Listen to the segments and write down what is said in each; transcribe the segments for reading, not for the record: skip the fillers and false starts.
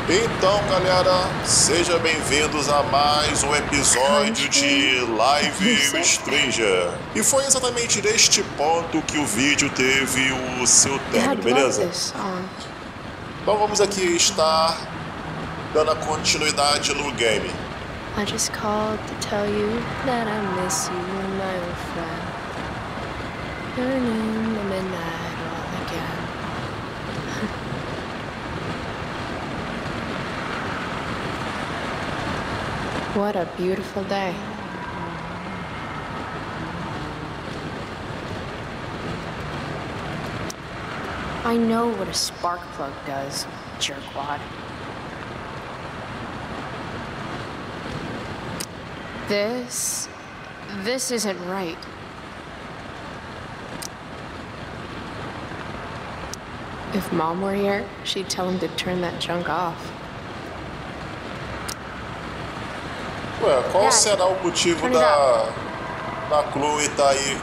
Então, galera, sejam bem-vindos a mais um episódio de Live Stranger. E foi exatamente neste ponto que o vídeo teve o seu término, beleza? Então vamos aqui estar dando a continuidade no game. I just called to tell you that I miss you, my old friend. Burning the midnight all again. What a beautiful day. I know what a spark plug does, jerkwad. This isn't right. If Mom were here, she'd tell him to turn that junk off. Ué, qual será o motivo da Chloe estar aí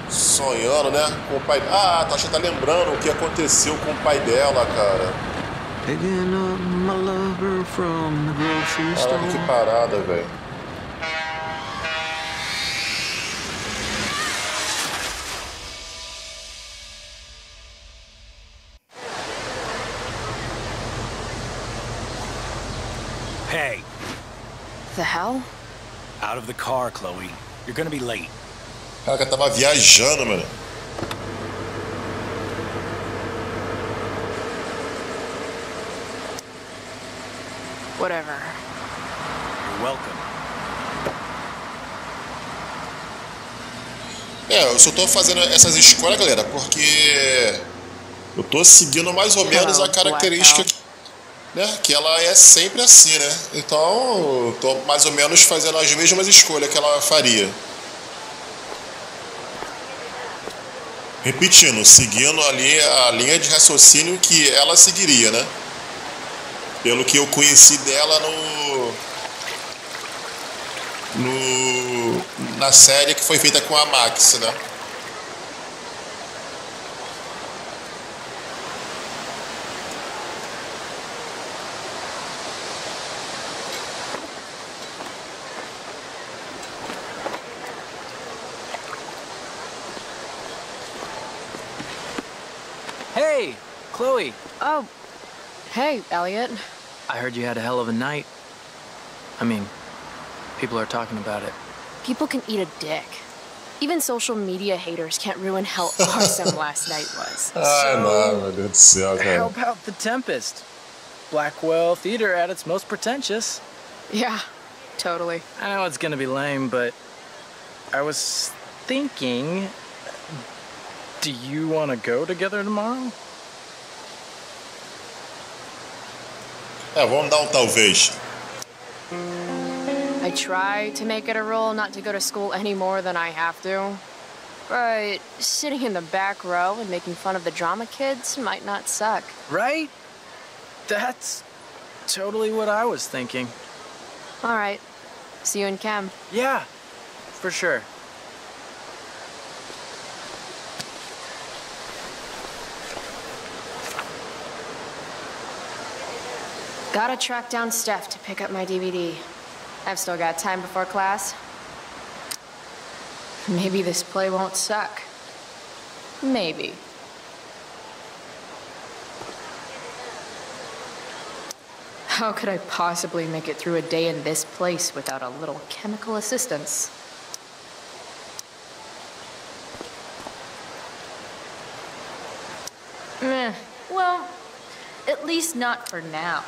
sonhando, né? Com o pai. Ah, tá, tá lembrando o que aconteceu com o pai dela, cara. Picking up my lover from the grocery store. Caramba, que parada, velho. Hey. The hell? Out of the car, Chloe. You're gonna be late. Cara, que tava viajando, mano. Whatever. You're welcome. Eu só tô fazendo essas escolhas, galera, porque eu tô seguindo mais ou menos a característica, né? Que ela é sempre assim, né? Então, eu tô mais ou menos fazendo as mesmas escolhas que ela faria. Repetindo, seguindo ali a linha de raciocínio que ela seguiria, né? Pelo que eu conheci dela na série que foi feita com a Max, né? Hey, Chloe. Oh, hey, Elliot. I heard you had a hell of a night. I mean, people are talking about it. People can eat a dick. Even social media haters can't ruin how awesome last night was. Ai, não, meu Deus do céu, How cara. about The Tempest? Blackwell Theater at its most pretentious. Yeah, totally. I know it's gonna be lame, but I was thinking, do you want to go together tomorrow? Vamos dar talvez. I try to make it a rule not to go to school any more than I have to. But sitting in the back row and making fun of the drama kids might not suck. Right? That's totally what I was thinking. All right. See you in chem. Yeah, for sure. Gotta track down Steph to pick up my DVD. I've still got time before class. Maybe this play won't suck. Maybe. How could I possibly make it through a day in this place without a little chemical assistance? Well, at least not for now.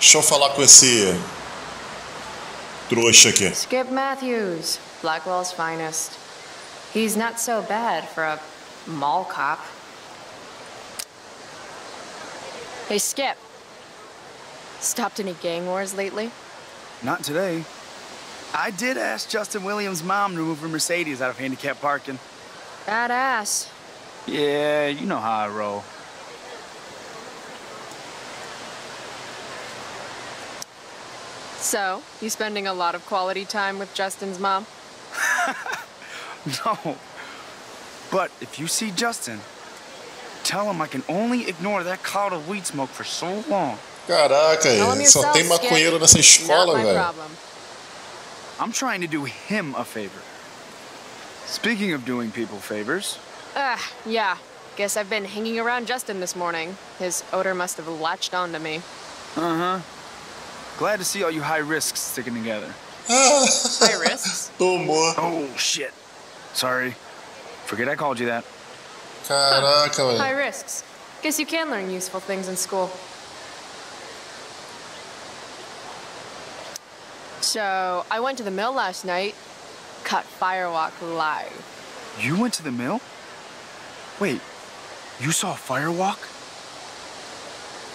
Deixa eu falar com esse trouxa aqui. Skip Matthews, Blackwell's finest. He's not so bad for a mall cop. Hey, Skip. Stopped any gang wars lately? Not today. I did ask Justin Williams' mom to move her Mercedes out of handicap parking. Badass. Yeah, you know how I roll. So, you spending a lot of quality time with Justin's mom? No. But if you see Justin, tell him I can only ignore that cloud of weed smoke for so long. Caraca, só tem maconheiro nessa escola, velho. I'm trying to do him a favor. Speaking of doing people favors. Yeah. Guess I've been hanging around Justin this morning. His odor must have latched onto me. Uh-huh. Glad to see all you high risks sticking together. High risks? Tomou. Oh, shit. Sorry. Forget I called you that. Caraca, velho. High risks. Guess you can learn useful things in school. So, I went to the mill last night. Cut Firewalk live. You went to the mill? Wait, you saw Firewalk?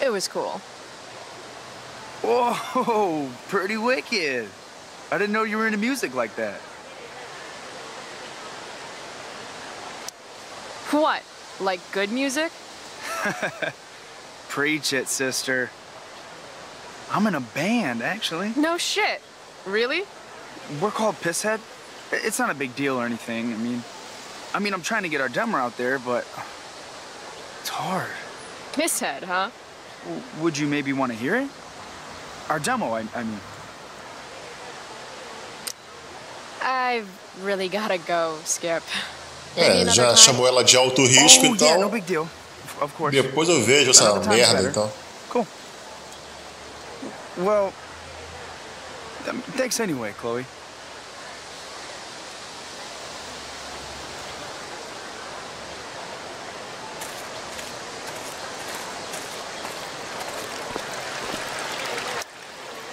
It was cool. Whoa, pretty wicked. I didn't know you were into music like that. What? Like good music? Preach it, sister. I'm in a band, actually. No shit. Really? We're called Pisshead. It's not a big deal or anything. I mean, I'm trying to get our demo out there, but it's hard. Pisshead, huh? Would you maybe want to hear it? Our demo, I mean. I've really gotta go, Skip. Já chamou ela de alto risco, então. Yeah, no big deal. Of course. Depois eu vejo essa merda, então. Cool. Well, thanks anyway, Chloe.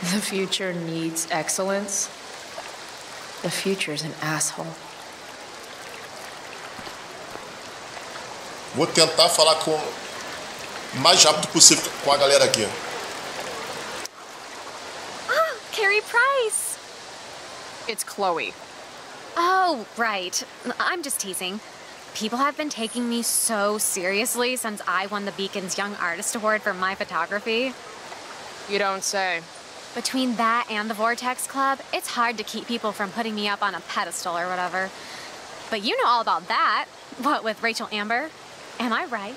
The future needs excellence. The future's an asshole. Vou tentar falar com o mais rápido possível com a galera aqui. Ah, Carrie Price. It's Chloe. Oh, right. I'm just teasing. People have been taking me so seriously since I won the Beacon's Young Artist Award for my photography. You don't say. Between that and the Vortex Club, it's hard to keep people from putting me up on a pedestal or whatever. But you know all about that. What, with Rachel Amber? Am I right?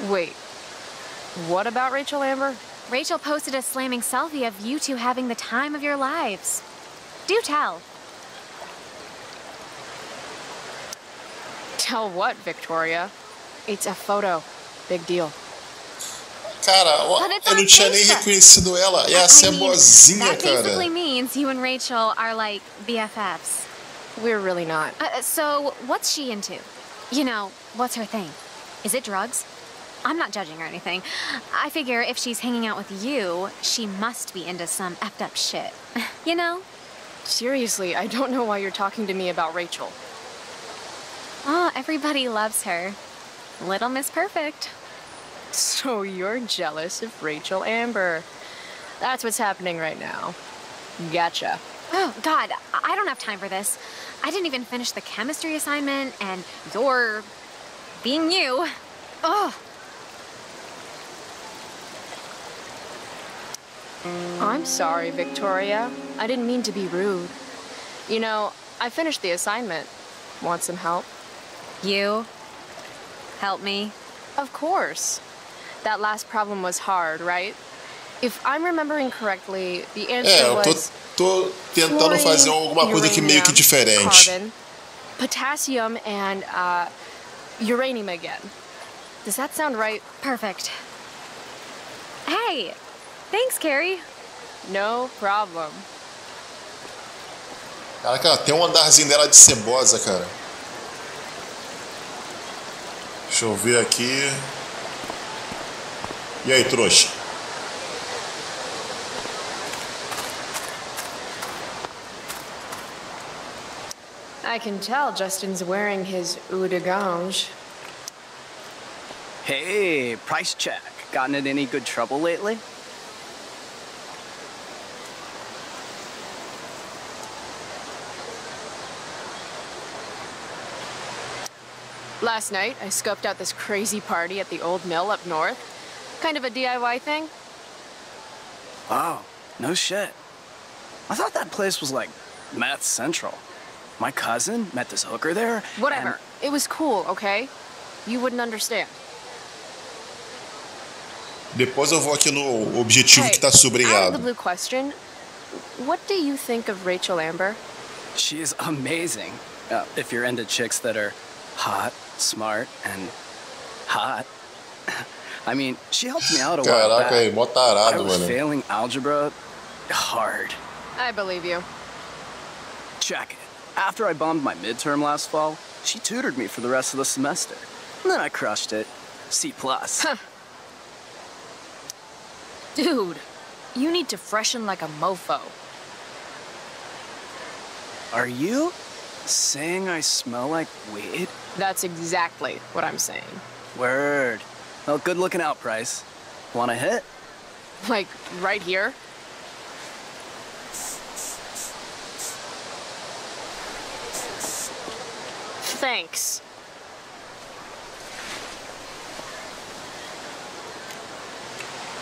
Wait. What about Rachel Amber? Rachel posted a slamming selfie of you two having the time of your lives. Do tell. Tell what, Victoria? It's a photo. Big deal. Cara, eu não tinha nem reconhecido ela. É a cebozinha, that cara. That basically means you and Rachel are like BFFs. We're really not. So, what's she into? You know, what's her thing? Is it drugs? I'm not judging or anything. I figure if she's hanging out with you, she must be into some effed up shit. You know? Seriously, I don't know why you're talking to me about Rachel. Oh, everybody loves her. Little Miss Perfect. So you're jealous of Rachel Amber. That's what's happening right now. Gotcha. Oh, God, I don't have time for this. I didn't even finish the chemistry assignment, and you're being you. Ugh. I'm sorry, Victoria. I didn't mean to be rude. You know, I finished the assignment. Want some help? You? Help me? Of course. That last problem was hard, right? If I'm remembering correctly, the answer was... tô tentando fazer alguma coisa aqui meio que diferente. Carbon, potassium, and uranium again. Does that sound right? Perfect. Hey, thanks, Carrie. No problem. Cara, tem um andarzinho dela de cebosa, cara. Deixa eu ver aqui. E aí, trouxa? I can tell Justin's wearing his eau de gange. Hey, price check. Gotten in any good trouble lately? Last night, I scoped out this crazy party at the old mill up north. Kind of a DIY thing. Wow, no shit. I thought that place was like meth central. My cousin met this hooker there. Whatever. It was cool, okay? You wouldn't understand. Depois eu vou aqui no objetivo que tá Out of the sublinhado. blue question, what do you think of Rachel Amber? She's amazing. If you're into chicks that are hot, smart, and hot. I mean, she helped me out a while Caraca, back. aí, mó I tarado, was mano. failing algebra hard. I believe you. Check it. After I bombed my midterm last fall, she tutored me for the rest of the semester. And then I crushed it. C+. Huh. Dude, you need to freshen like a mofo. Are you saying I smell like weed? That's exactly what I'm saying. Word. Well, good looking out, Price. Wanna hit? Like, right here? Thanks.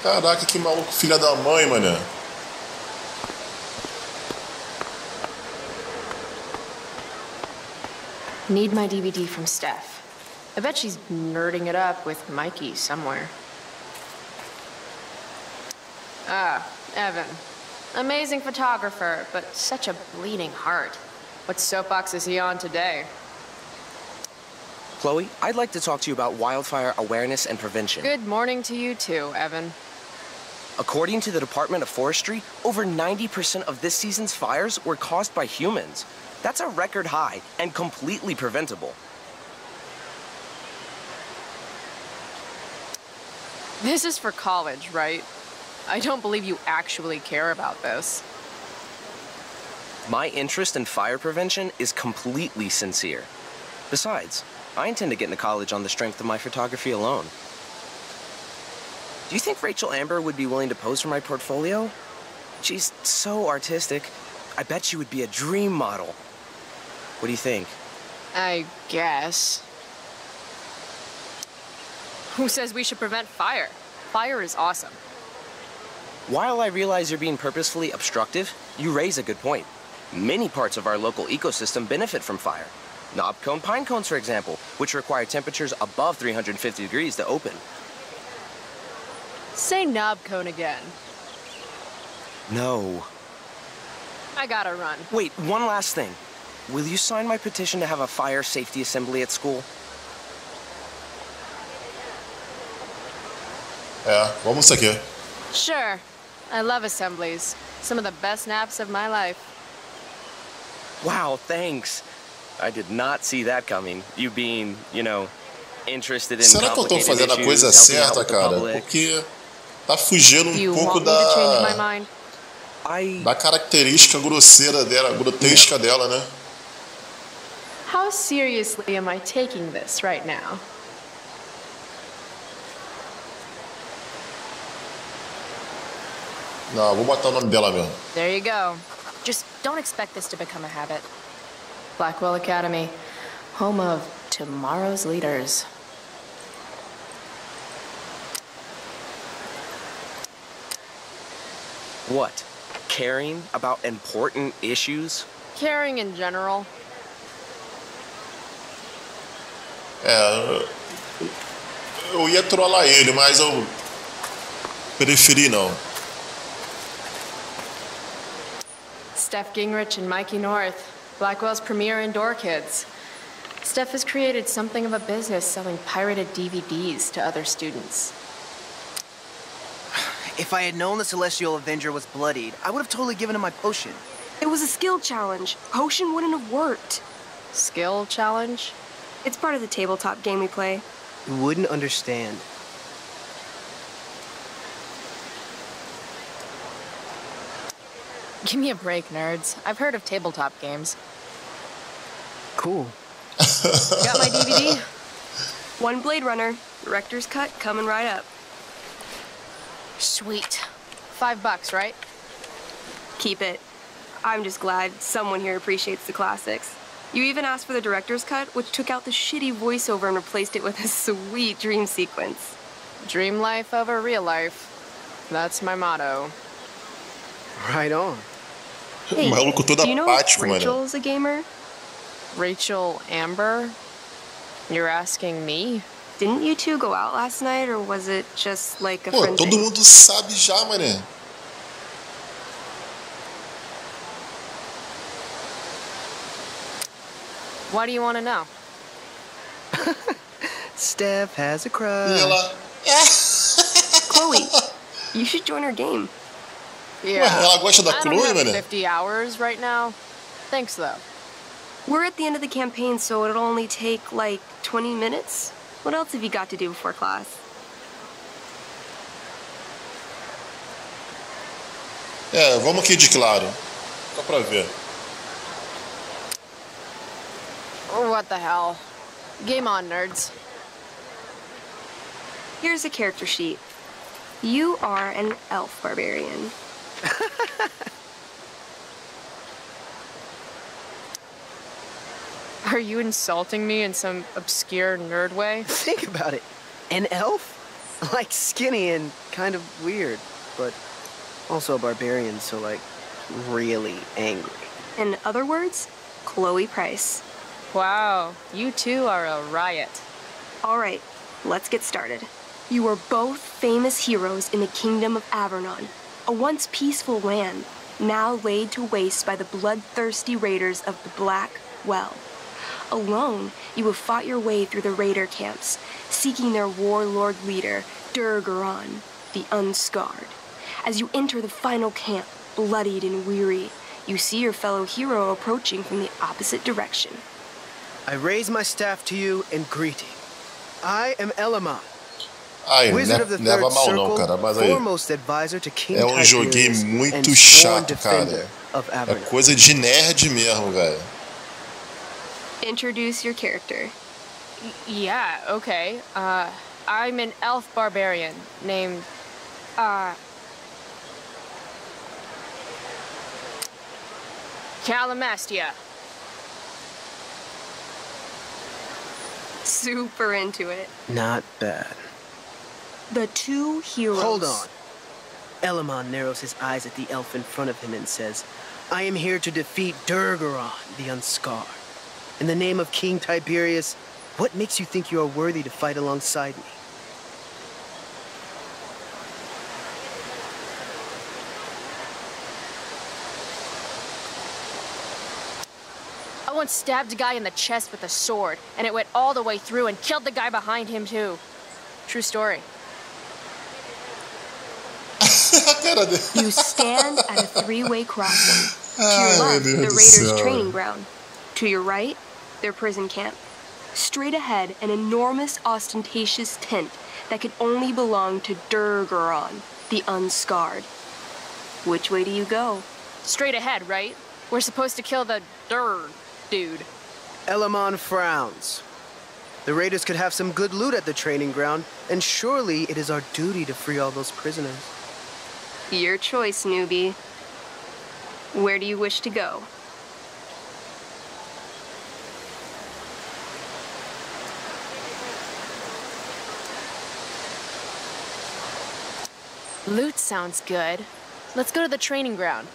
Caraca, que maluco, filha da mãe, mané. Need my DVD from Steph. I bet she's nerding it up with Mikey somewhere. Ah, Evan. Amazing photographer, but such a bleeding heart. What soapbox is he on today? Chloe, I'd like to talk to you about wildfire awareness and prevention. Good morning to you too, Evan. According to the Department of Forestry, over 90% of this season's fires were caused by humans. That's a record high and completely preventable. This is for college, right? I don't believe you actually care about this. My interest in fire prevention is completely sincere. Besides, I intend to get into college on the strength of my photography alone. Do you think Rachel Amber would be willing to pose for my portfolio? She's so artistic. I bet she would be a dream model. What do you think? I guess. Who says we should prevent fire? Fire is awesome. While I realize you're being purposefully obstructive, you raise a good point. Many parts of our local ecosystem benefit from fire. Knobcone pine cones, for example, which require temperatures above 350 degrees to open. Say knob cone again. No. I gotta run. Wait, one last thing. Will you sign my petition to have a fire safety assembly at school? Vamos aqui. Sure. I love assemblies. Some of the best naps of my life. Wow, thanks. I did not see that coming. You being, interested in Será que eu tô complicated fazendo a issues, coisa helping out certa, with the cara? public. Porque tá fugindo Do you pouco want me to change my da mind? da característica grosseira dela, grotesca dela, né? How seriously am I taking this right now? Não, vou botar o nome dela mesmo. There you go. Just don't expect this to become a habit. Blackwell Academy, home of tomorrow's leaders. What? Caring about important issues? Caring in general. Eu ia trollar ele, mas eu preferi não. Steph Gingrich and Mikey North, Blackwell's premier indoor kids. Steph has created something of a business selling pirated DVDs to other students. If I had known the Celestial Avenger was bloodied, I would have totally given him my potion. It was a skill challenge. Potion wouldn't have worked. Skill challenge? It's part of the tabletop game we play. You wouldn't understand. Give me a break, nerds. I've heard of tabletop games. Cool. Got my DVD? One Blade Runner, Director's cut coming right up. Sweet. $5, right? Keep it. I'm just glad someone here appreciates the classics. You even asked for the director's cut, which took out the shitty voiceover and replaced it with a sweet dream sequence. Dream life over real life. That's my motto. Right on. Hey, Maluco todo do you know apático, mano. Rachel's a gamer? Rachel Amber? You're asking me? Didn't you two go out last night, or was it just like a Pô, friend todo thing? mundo sabe já, mané. Why do you want to know? Steph has a E crush. ela... Chloe, you should join our game. Yeah. Ué, ela gosta da I don't Chloe, have mané? 50 hours right now. Thanks, though. We're at the end of the campaign, so it'll only take like 20 minutes. What else have you got to do before class? É, vamos aqui de claro. Só pra ver. What the hell? Game on, nerds. Here's a character sheet. You are an elf barbarian. Are you insulting me in some obscure nerd way? Think about it. An elf? Like skinny and kind of weird, but also a barbarian, so like really angry. In other words, Chloe Price. Wow, you two are a riot. All right, let's get started. You are both famous heroes in the kingdom of Avernon, a once peaceful land, now laid to waste by the bloodthirsty raiders of the Black Well. Alone, you have fought your way through the raider camps, seeking their warlord leader, Durgaron, the Unscarred. As you enter the final camp, bloodied and weary, you see your fellow hero approaching from the opposite direction. I raise my staff to you in greeting. I am Elamon, Ai, Wizard of the leva Third mal não, Circle, cara. Mas aí, foremost advisor to King é um joguinho Tiberius, and muito sworn chato, defender cara. of É Avernon. coisa de nerd mesmo, velho. Introduce your character. Yeah, okay. I'm an elf barbarian named, Calamastia. Super into it. Not bad. The two heroes. Hold on. Elamon narrows his eyes at the elf in front of him and says, I am here to defeat Durgaron, the Unscarred. In the name of King Tiberius, what makes you think you are worthy to fight alongside me? I once stabbed a guy in the chest with a sword, and it went all the way through and killed the guy behind him, too. True story. You stand at a three-way crossing. To Ai, your meu left, Deus the do Raiders' céu. training ground. To your right, their prison camp. Straight ahead, an enormous, ostentatious tent that could only belong to Durgaron, the Unscarred. Which way do you go? Straight ahead, right? We're supposed to kill the dude. Elamon frowns. The raiders could have some good loot at the training ground, and surely it is our duty to free all those prisoners. Your choice, newbie. Where do you wish to go? Loot sounds good. Let's go to the training ground.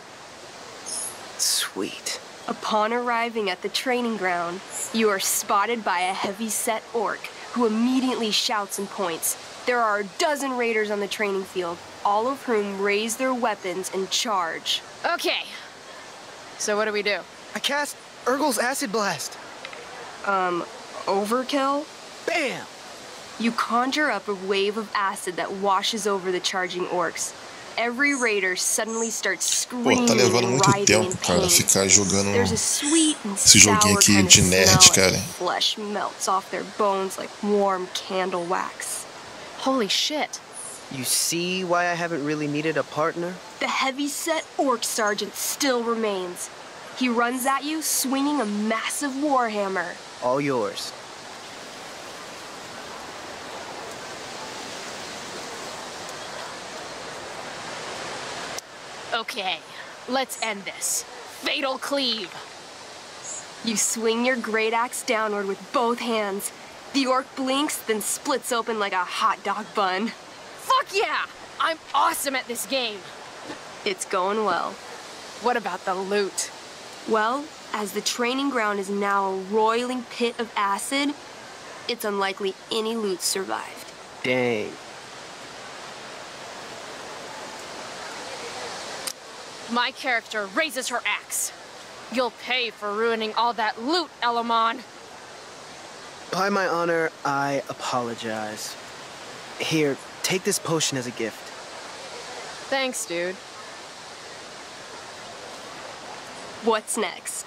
Sweet. Upon arriving at the training ground, you are spotted by a heavy-set orc who immediately shouts and points. There are a dozen raiders on the training field, all of whom raise their weapons and charge. Okay. So what do we do? I cast Urgel's Acid Blast. Overkill? Bam! You conjure up a wave of acid that washes over the charging orcs. Every raider suddenly starts Pô, screaming tá levando and muito writhing in tempo, cara, pain. ficar jogando There's a sweet and esse sour joguinho aqui kind of de nerd, smell cara. as flesh melts off their bones like warm candle wax. Holy shit. You see why I haven't really needed a partner? The heavy-set orc sergeant still remains. He runs at you, swinging a massive warhammer. All yours. Okay, let's end this. Fatal cleave. You swing your great axe downward with both hands. The orc blinks, then splits open like a hot dog bun. Fuck yeah! I'm awesome at this game. It's going well. What about the loot? Well, as the training ground is now a roiling pit of acid, it's unlikely any loot survived. Dang. My character raises her axe. You'll pay for ruining all that loot, Elamon. By my honor, I apologize. Here, take this potion as a gift. Thanks, dude. What's next?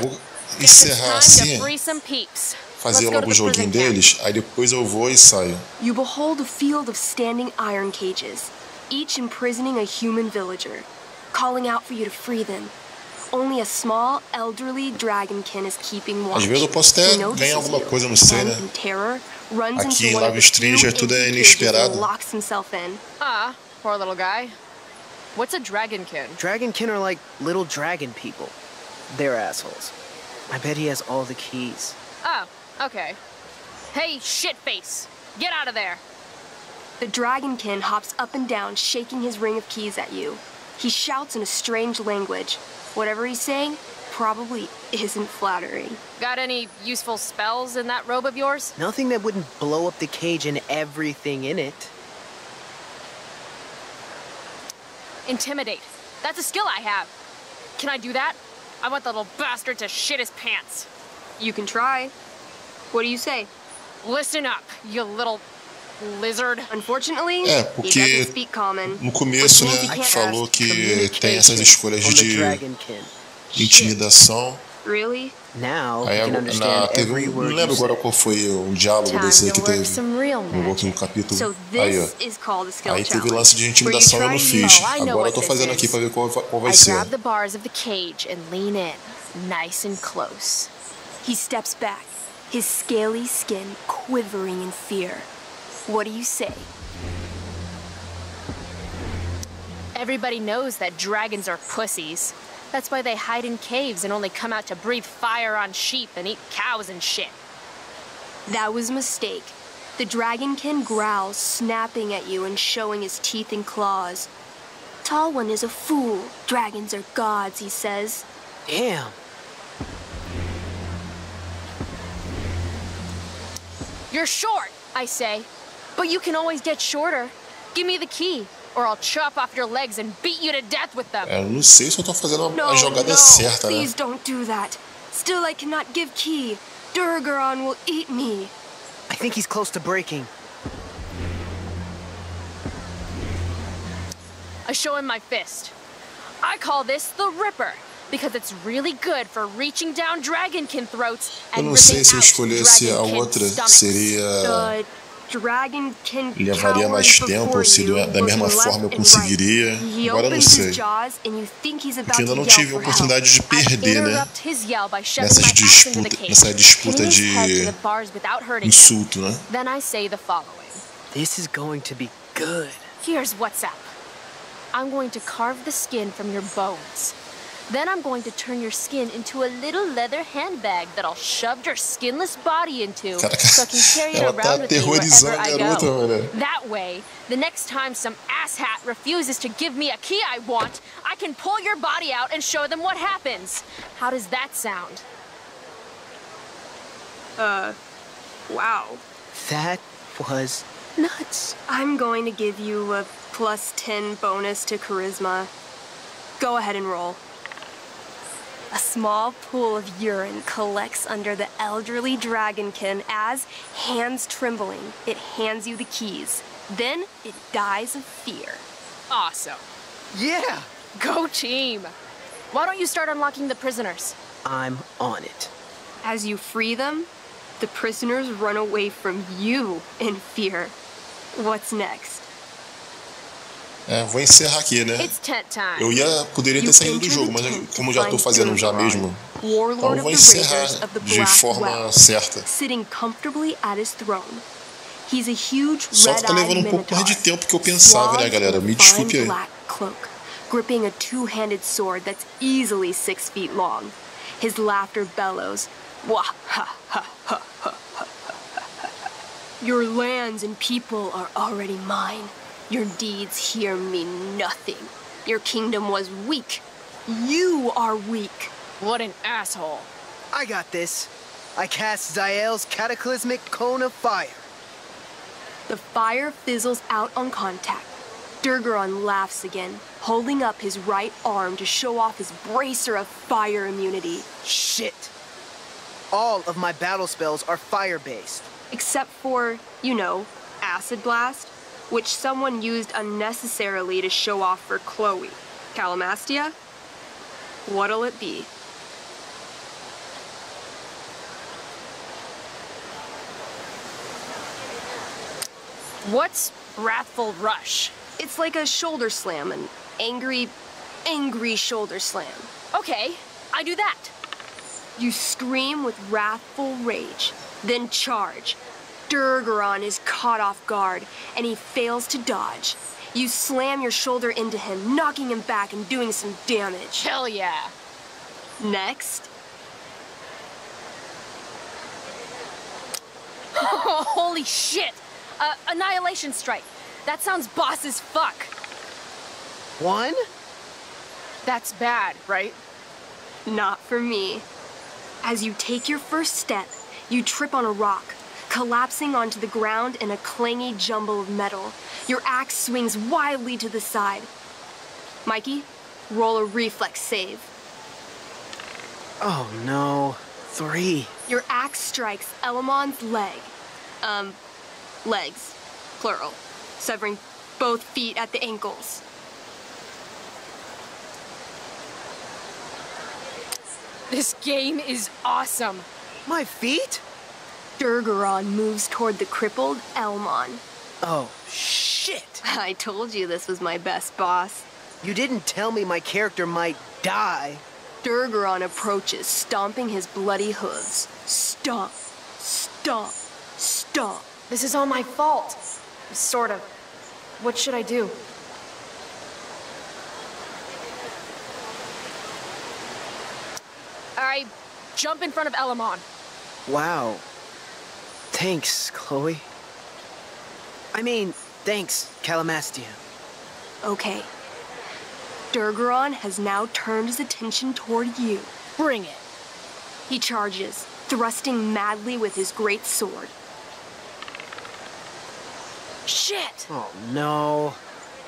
Vou encerrar assim, Free some peeps. fazer logo o joguinho deles, aí depois eu vou e saio. You behold a field of standing iron cages, each imprisoning a human villager, calling out for you to free them. Only a small, elderly dragonkin is keeping watch. Às vezes eu posso até ganhar alguma coisa, não sei, né? Aqui em Live Stranger tudo é inesperado. Locks himself in. Ah, poor little guy. What's a dragonkin? Dragonkin are like little dragon people. They're assholes. I bet he has all the keys. Oh, okay. Hey, shitface! Get out of there! The dragonkin hops up and down, shaking his ring of keys at you. He shouts in a strange language. Whatever he's saying probably isn't flattering. Got any useful spells in that robe of yours? Nothing that wouldn't blow up the cage and everything in it. Intimidate. That's a skill I have. Can I do that? I want the little bastard to shit his pants. You can try. What do you say? Listen up, you little lizard. Unfortunately, porque he doesn't speak common. No começo, né, falou que tem essas escolhas de intimidação. Really? Now, Aí teve não lembro agora qual foi o diálogo desse que teve no último capítulo. Aí, ó. Aí teve lance de intimidação, eu não fiz. Agora eu tô fazendo aqui pra ver qual vai ser. I grab the bars of the cage and lean in, nice and close. He steps back, his scaly skin quivering in fear. What do you say? Everybody knows that dragons are pussies. That's why they hide in caves and only come out to breathe fire on sheep and eat cows and shit. That was a mistake. The dragonkin growls, snapping at you and showing his teeth and claws. Tall One is a fool. Dragons are gods, he says. Damn. You're short, I say. But you can always get shorter. Give me the key, or I'll chop off your legs and beat you to death with them. Eu não sei se eu tô fazendo a jogada certa, né? Please don't do that. Still, I cannot give key. Durgaron will eat me. I think he's close to breaking. I show him my fist. I call this the Ripper, because it's really good for reaching down dragonkin throats and eu não sei se eu escolhesse a outra, seria... levaria mais tempo, ou se da mesma forma eu conseguiria. Agora eu não sei. Porque ainda não tive a oportunidade de perder, né? Nessa disputa de insulto, né? Then I say the following. This is going to be good. Here's what's up. I'm going to carve the skin from your bones. Then I'm going to turn your skin into a little leather handbag that I'll shove your skinless body into so I can carry it around with me wherever I go. That way, the next time some asshat refuses to give me a key I want, I can pull your body out and show them what happens. How does that sound? Wow. That was nuts. I'm going to give you a +10 bonus to charisma. Go ahead and roll. A small pool of urine collects under the elderly dragonkin as, hands trembling, it hands you the keys. Then it dies of fear. Awesome. Yeah! Go team! Why don't you start unlocking the prisoners? I'm on it. As you free them, the prisoners run away from you in fear. What's next? Vou encerrar aqui, né? Poderia ter saído do jogo, mas como já estou fazendo já mesmo, então vou encerrar de forma certa. Sitting comfortably at his throne. He's a huge Só que tá levando red-eyed pouco mais de minotaur, tempo que eu pensava, né, galera? Me desculpe fine aí. black cloak, gripping a two-handed sword that's easily 6 feet long. His laughter bellows. Wah ha ha ha ha ha. Your lands and people are already mine. Your deeds here mean nothing. Your kingdom was weak. You are weak. What an asshole. I got this. I cast Zael's cataclysmic cone of fire. The fire fizzles out on contact. Durgaron laughs again, holding up his right arm to show off his bracer of fire immunity. Shit. All of my battle spells are fire-based. Except for, you know, Acid Blast, which someone used unnecessarily to show off for Chloe. Calamastia? What'll it be? What's Wrathful Rush? It's like a shoulder slam, an angry shoulder slam. Okay, I do that. You scream with wrathful rage, then charge. Durgaron is caught off guard, and he fails to dodge. You slam your shoulder into him, knocking him back and doing some damage. Hell yeah. Next. Holy shit! Annihilation Strike. That sounds boss as fuck. One? That's bad, right? Not for me. As you take your first step, you trip on a rock, collapsing onto the ground in a clangy jumble of metal. Your axe swings wildly to the side. Mikey, roll a reflex save. Oh no. 3. Your axe strikes Elamon's leg. Legs. Plural. Severing both feet at the ankles. This game is awesome. My feet? Durgaron moves toward the crippled Elmon. Oh, shit! I told you this was my best boss. You didn't tell me my character might die. Durgaron approaches, stomping his bloody hooves. Stomp, stomp, stomp. This is all my fault. Sort of. What should I do? I jump in front of Elamon. Wow. Thanks, Chloe. I mean, thanks, Calamastia. Okay. Durgaron has now turned his attention toward you. Bring it. He charges, thrusting madly with his great sword. Shit! Oh, no.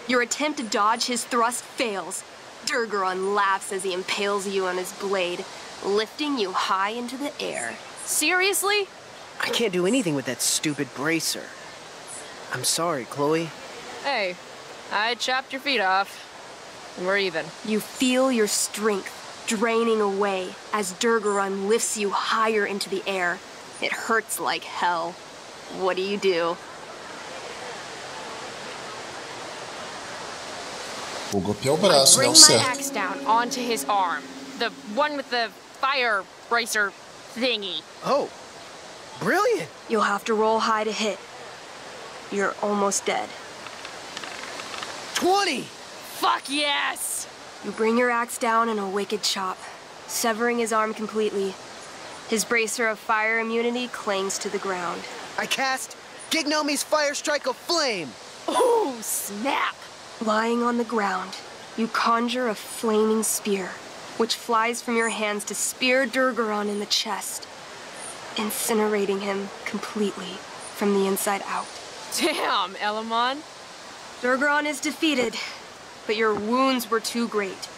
Your attempt to dodge his thrust fails. Durgaron laughs as he impales you on his blade, lifting you high into the air. Seriously? I can't do anything with that stupid bracer. I'm sorry, Chloe. Hey, I chopped your feet off. We're even. You feel your strength draining away as Durgaron lifts you higher into the air. It hurts like hell. What do you do? Vou golpear o braço, Bring dá o my certo. axe down onto his arm. The one with the fire bracer thingy. Oh, brilliant. You'll have to roll high to hit. You're almost dead. 20! Fuck yes! You bring your axe down in a wicked chop, severing his arm completely. His bracer of fire immunity clings to the ground. I cast Gignomi's Fire Strike of Flame. Oh, snap! Lying on the ground, you conjure a flaming spear, which flies from your hands to spear Durgaron in the chest, incinerating him completely from the inside out. Damn, Elamon. Durgaron is defeated, but your wounds were too great.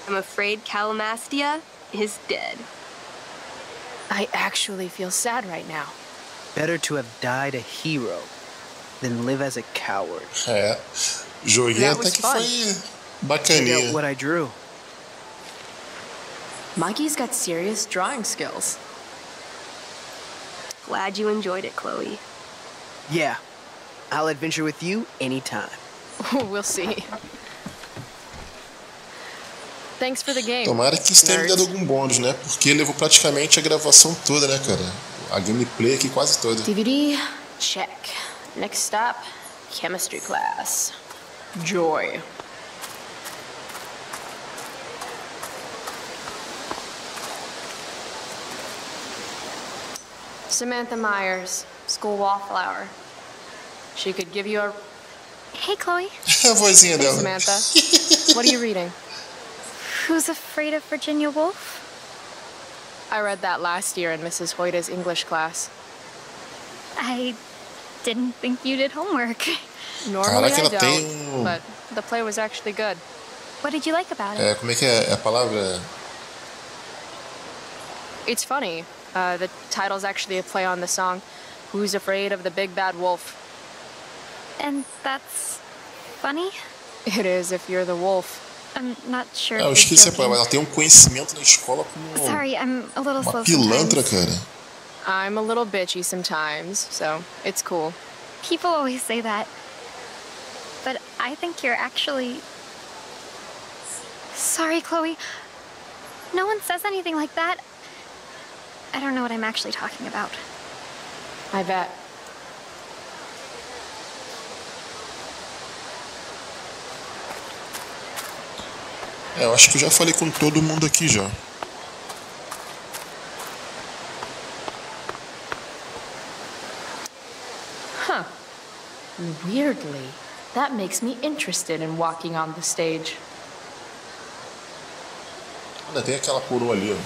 I'm afraid Calamastia is dead. I actually feel sad right now. Better to have died a hero than live as a coward. É. Joguinho That até was que fun. foi Check bacaninha. out what I drew. Mikey's got serious drawing skills. Glad you enjoyed it, Chloe. Yeah, I'll adventure with you anytime. We'll see. Thanks for the game. Tomara que isso tenha me nerds. dado algum bônus, né? Porque levou praticamente a gravação toda, né, cara? A gameplay aqui quase toda. DVD, Check. Next stop, chemistry class. Joy. Samantha Myers, school wallflower. She could give you a... Hey, Chloe. A vozinha Hey, dela. Samantha. What are you reading? Who's Afraid of Virginia Woolf? I read that last year in Mrs. Hoyta's English class. I didn't think you did homework. Normally Caraca, I ela don't, tem but the play was actually good. What did you like about it? É, como é que é a palavra? It's funny. The title's actually a play on the song, Who's Afraid of the Big Bad Wolf? And that's funny? It is if you're the wolf. I'm not sure. Eu if esqueci you're a palavra. Ela tem um conhecimento na escola como Sorry, I'm a little uma slow pilantra, sometimes. cara. I'm a little bitchy sometimes, so it's cool. People always say that. But I think you're actually... Sorry, Chloe. No one says anything like that. I don't know what I'm actually talking about. I bet. É, eu acho que eu já falei com todo mundo aqui já. Huh. Weirdly, that makes me interested in walking on the stage. Ainda tem aquela coroa ali, ó.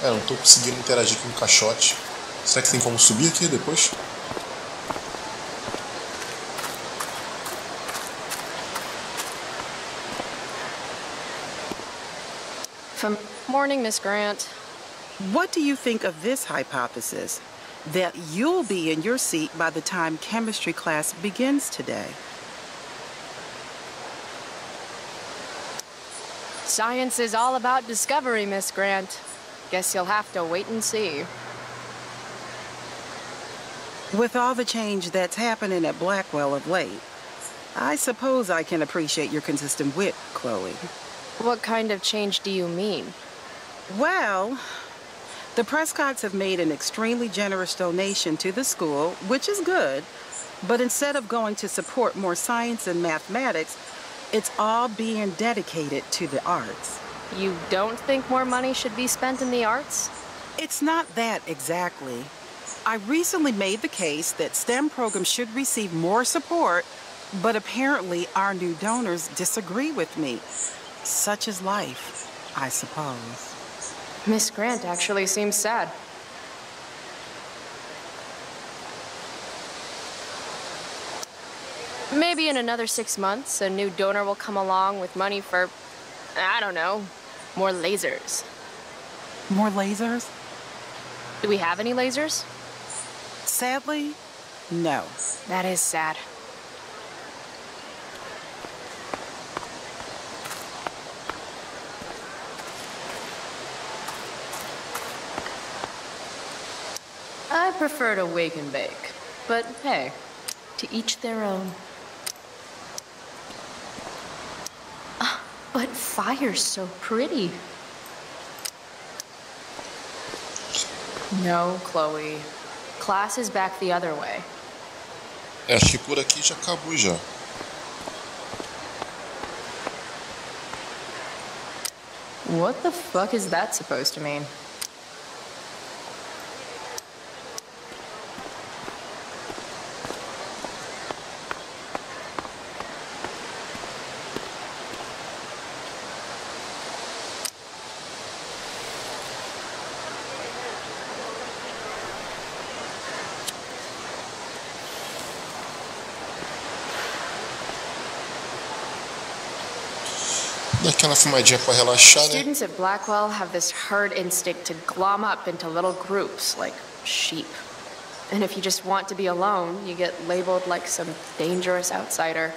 É, não tô conseguindo interagir com o caixote. Será que tem como subir aqui depois? Morning, Miss Grant. What do you think of this hypothesis? That you'll be in your seat by the time chemistry class begins today? Science is all about discovery, Miss Grant. Guess you'll have to wait and see. With all the change that's happening at Blackwell of late, I suppose I can appreciate your consistent wit, Chloe. What kind of change do you mean? Well, the Prescotts have made an extremely generous donation to the school, which is good, but instead of going to support more science and mathematics, it's all being dedicated to the arts. You don't think more money should be spent in the arts? It's not that exactly. I recently made the case that STEM programs should receive more support, but apparently our new donors disagree with me. Such is life, I suppose. Miss Grant actually seems sad. Maybe in another 6 months, a new donor will come along with money for, I don't know, more lasers. More lasers? Do we have any lasers? Sadly, no. That is sad. I prefer to wake and bake, but hey, to each their own. But fire's so pretty. No, Chloe. Class is back the other way. Acho que por aqui já acabou já. What the fuck is that supposed to mean? Daquela fumadinha pra relaxar, né? Students at Blackwell have this herd instinct to glom up into little groups, like sheep. And if you just want to be alone, you get labeled like some dangerous outsider.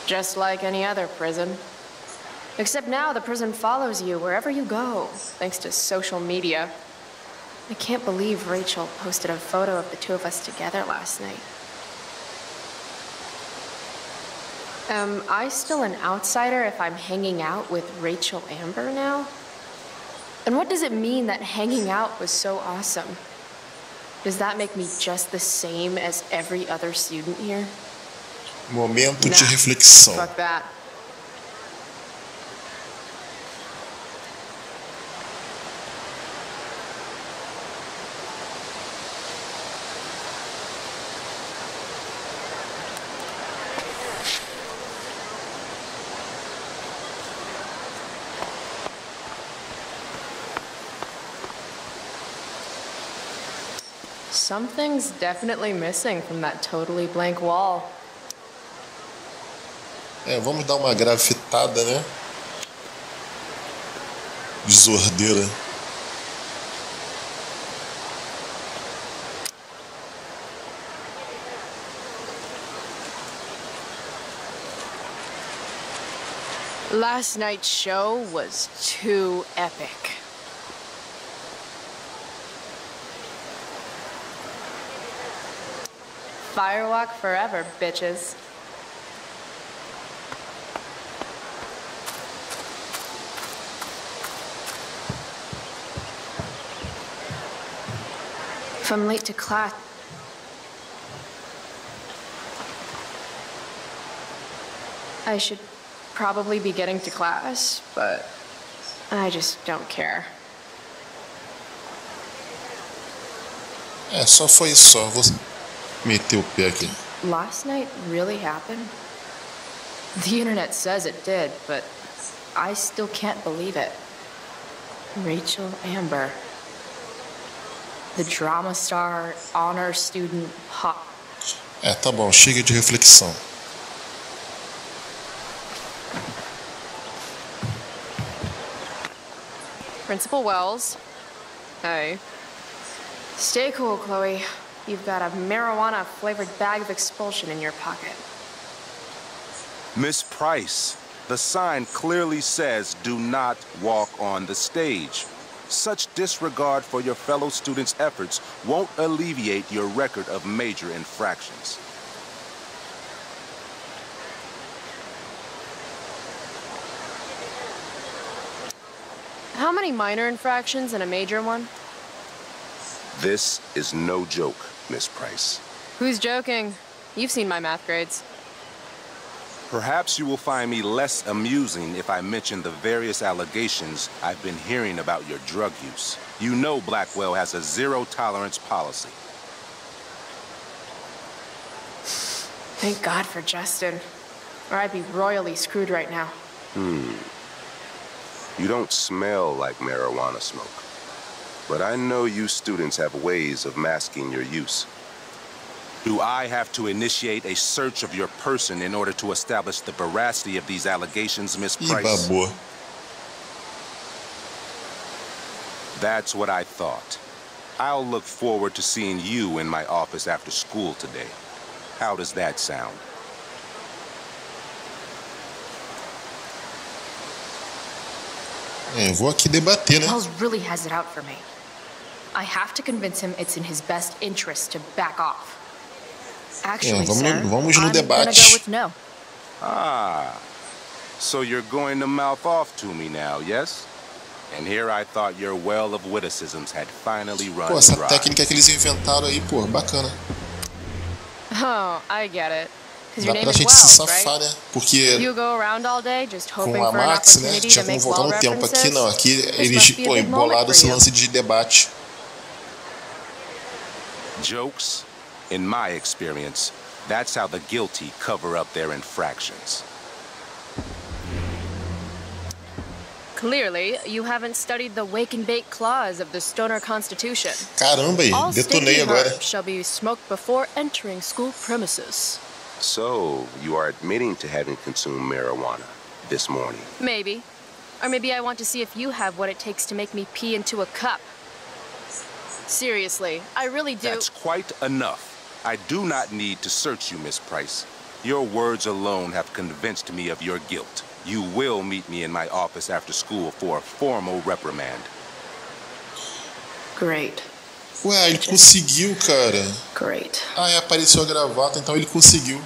Just like any other prison. Except now the prison follows you wherever you go, thanks to social media. I can't believe Rachel posted a photo of the two of us together last night. Am I still an outsider if I'm hanging out with Rachel Amber now? And what does it mean that hanging out was so awesome? Does that make me just the same as every other student here? Momento de reflexão. Fuck that. Something's definitely missing from that totally blank wall. Vamos dar uma grafitada, né? Desordeira. Last night's show was too epic. Firewalk forever, bitches. If I'm late to class, I should probably be getting to class, but I just don't care. Só foi isso só. Vou meter o pé aqui. Last night really happened? The internet says it did, but I still can't believe it. Rachel Amber. The drama star, honor student, pop. Tá bom, chega de reflexão. Principal Wells. Hey. Stay cool, Chloe. You've got a marijuana-flavored bag of expulsion in your pocket. Miss Price, the sign clearly says do not walk on the stage. Such disregard for your fellow students' efforts won't alleviate your record of major infractions. How many minor infractions and a major one? This is no joke, Miss Price. Who's joking? You've seen my math grades. Perhaps you will find me less amusing if I mention the various allegations I've been hearing about your drug use. You know Blackwell has a zero-tolerance policy. Thank God for Justin, or I'd be royally screwed right now. You don't smell like marijuana smoke, but I know you students have ways of masking your use. Do I have to initiate a search of your person in order to establish the veracity of these allegations, Miss Price? That's what I thought. I'll look forward to seeing you in my office after school today. How does that sound? Vou aqui debater, né? Wells really has it out for me. I have to convince him it's in his best interest to back off. Actually, vamos no debate. I'm gonna go with no. So you're going to mouth off to me now, yes? And here I thought your well of witticisms had finally run dry. Essa técnica que eles inventaram aí, bacana. Oh, I get it. Dá pra gente se safar, né? Porque com a Max, né, tinha como voltar no tempo. Aqui não, aqui eles embolaram esse lance de debate. Jokes, in my experience, that's how the guilty cover up their infractions. Clearly, you haven't studied the wake and bake clause of the Stoner Constitution. Caramba, detonei agora. All shall be smoked before entering school premises. So, you are admitting to having consumed marijuana this morning? Maybe. Or maybe I want to see if you have what it takes to make me pee into a cup. Seriously, I really do. That's quite enough. I do not need to search you, Miss Price. Your words alone have convinced me of your guilt. You will meet me in my office after school for a formal reprimand. Great. Ué, ele conseguiu, cara. Great. Apareceu a gravata, então ele conseguiu.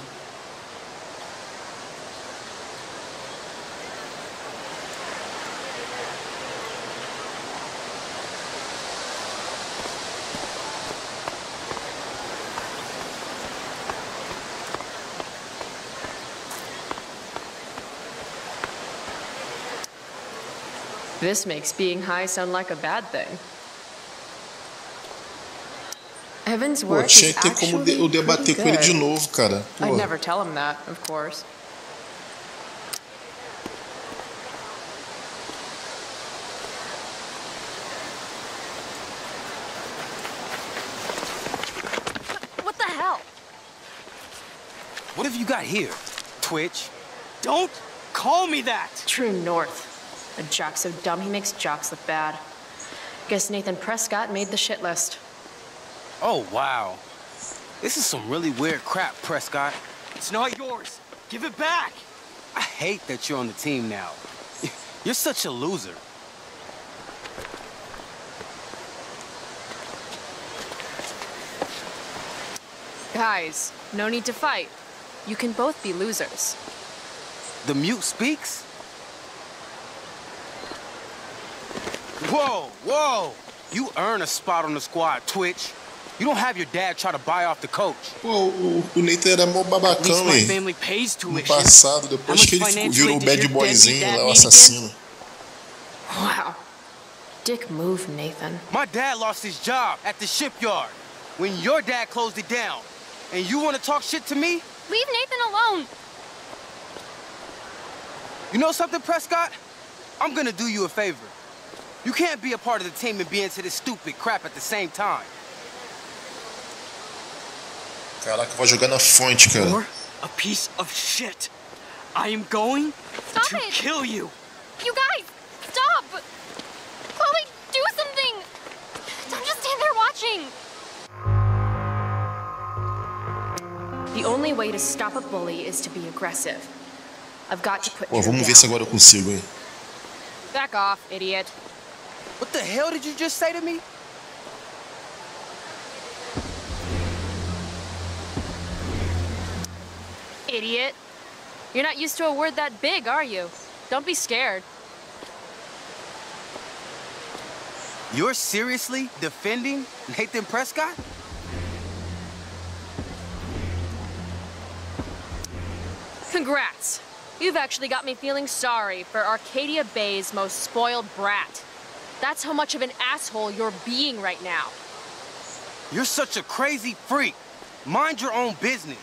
This makes being high sound like a bad thing. Evan's Pô, work tinha is que ter como actually eu debater pretty com ele de good. novo, cara. I'd Pô. never tell him that, of course. What the hell? What have you got here, Twitch? Don't call me that! True north. A jock so dumb he makes jocks look bad. Guess Nathan Prescott made the shit list. Oh, wow. This is some really weird crap, Prescott. It's not yours. Give it back. I hate that you're on the team now. You're such a loser. Guys, no need to fight. You can both be losers. The mute speaks? Whoa, whoa! You earn a spot on the squad, Twitch. You don't have your dad try to buy off the coach. Pô, o Nathan era mó babacão, hein? No passado, depois que ele virou o bad boyzinho lá, o assassino. Wow. Dick move, Nathan. My dad lost his job at the shipyard when your dad closed it down. And you want to talk shit to me? Leave Nathan alone. You know something, Prescott? I'm gonna do you a favor. You can't be a part of the team and be into this stupid crap at the same time. Caraca, vai jogar na fonte, cara. You're a piece of shit. I am going to kill you. You guys, stop! Chloe, do something! Don't just stand there watching. The only way to stop a bully is to be aggressive. I've got to put Pô, you vamos ver down. se agora eu consigo, hein? Back off, idiot. What the hell did you just say to me? Idiot. You're not used to a word that big, are you? Don't be scared. You're seriously defending Nathan Prescott? Congrats. You've actually got me feeling sorry for Arcadia Bay's most spoiled brat. That's how much of an asshole you're being right now. You're such a crazy freak. Mind your own business.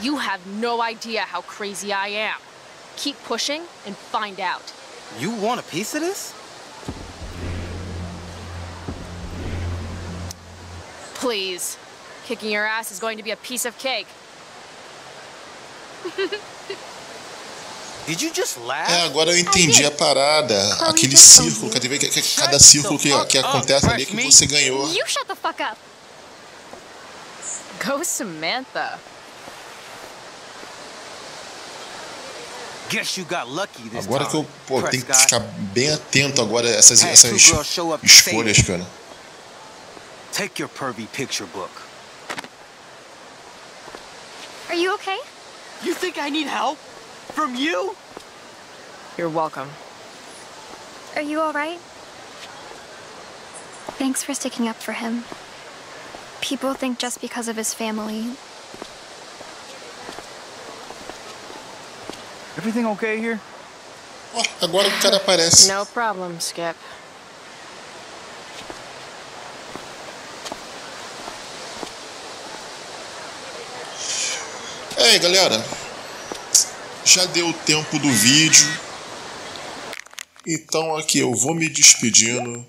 You have no idea how crazy I am. Keep pushing and find out. You want a piece of this? Please. Kicking your ass is going to be a piece of cake. Did you just laugh? É, agora eu entendi a parada. Aquele círculo, cada círculo que acontece ali é que você ganhou. You shut the fuck up. Go Samantha. Guess you got lucky this Agora que eu time, tenho que Prescott. ficar bem atento agora a essas escolhas, cara. Take your pervy picture book. Are you okay? You think I need help? From you? You're welcome. Are you all right? Thanks for sticking up for him. People think just because of his family. Everything okay here? Ó, agora o cara aparece. No problem, Skip. É aí, galera. Já deu o tempo do vídeo. Então aqui eu vou me despedindo.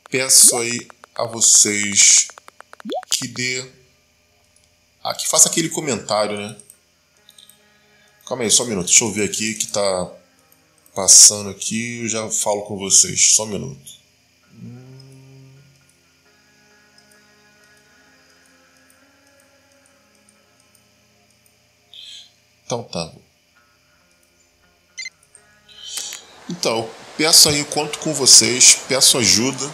Peço aí a vocês que que faça aquele comentário, né? Calma aí, só um minuto. Deixa eu ver aqui que tá passando aqui. Eu já falo com vocês. Só um minuto. Então tá. Então, peço aí, conto com vocês, peço ajuda.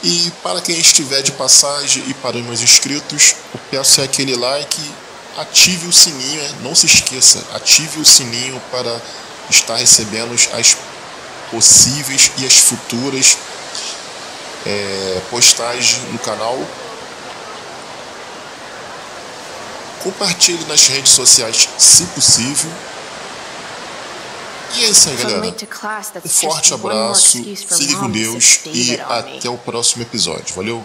E para quem estiver de passagem e para os meus inscritos, eu peço aquele like, ative o sininho, não se esqueça, ative o sininho para estar recebendo as possíveis e as futuras postagens no canal. Compartilhe nas redes sociais se possível. E é isso aí, galera. Um forte abraço, fique com Deus e até o próximo episódio. Valeu!